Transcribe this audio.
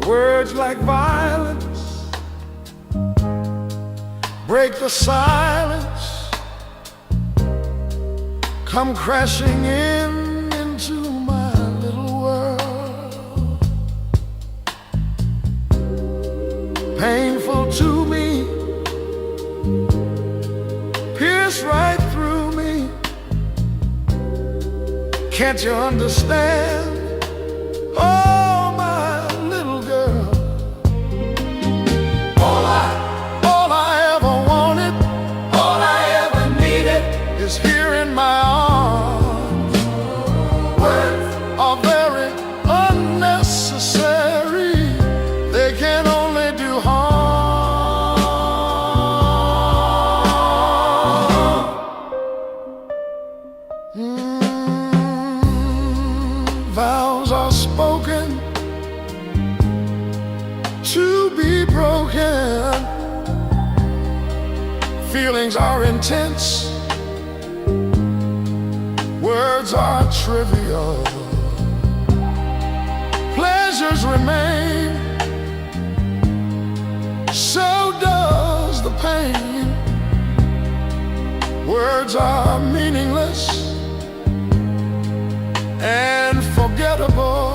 Words like violence break the silence, come crashing into my little world. Painful to me, pierce right through me. Can't you understand? Oh, my little girl. All I ever wanted, all I ever needed is here in my arms. Words are very unnecessary, they can only do harm. Vows are spoken to be broken. Feelings are intense, words are trivial. Pleasures remain, so does the pain. Words are meaningless and forgettable.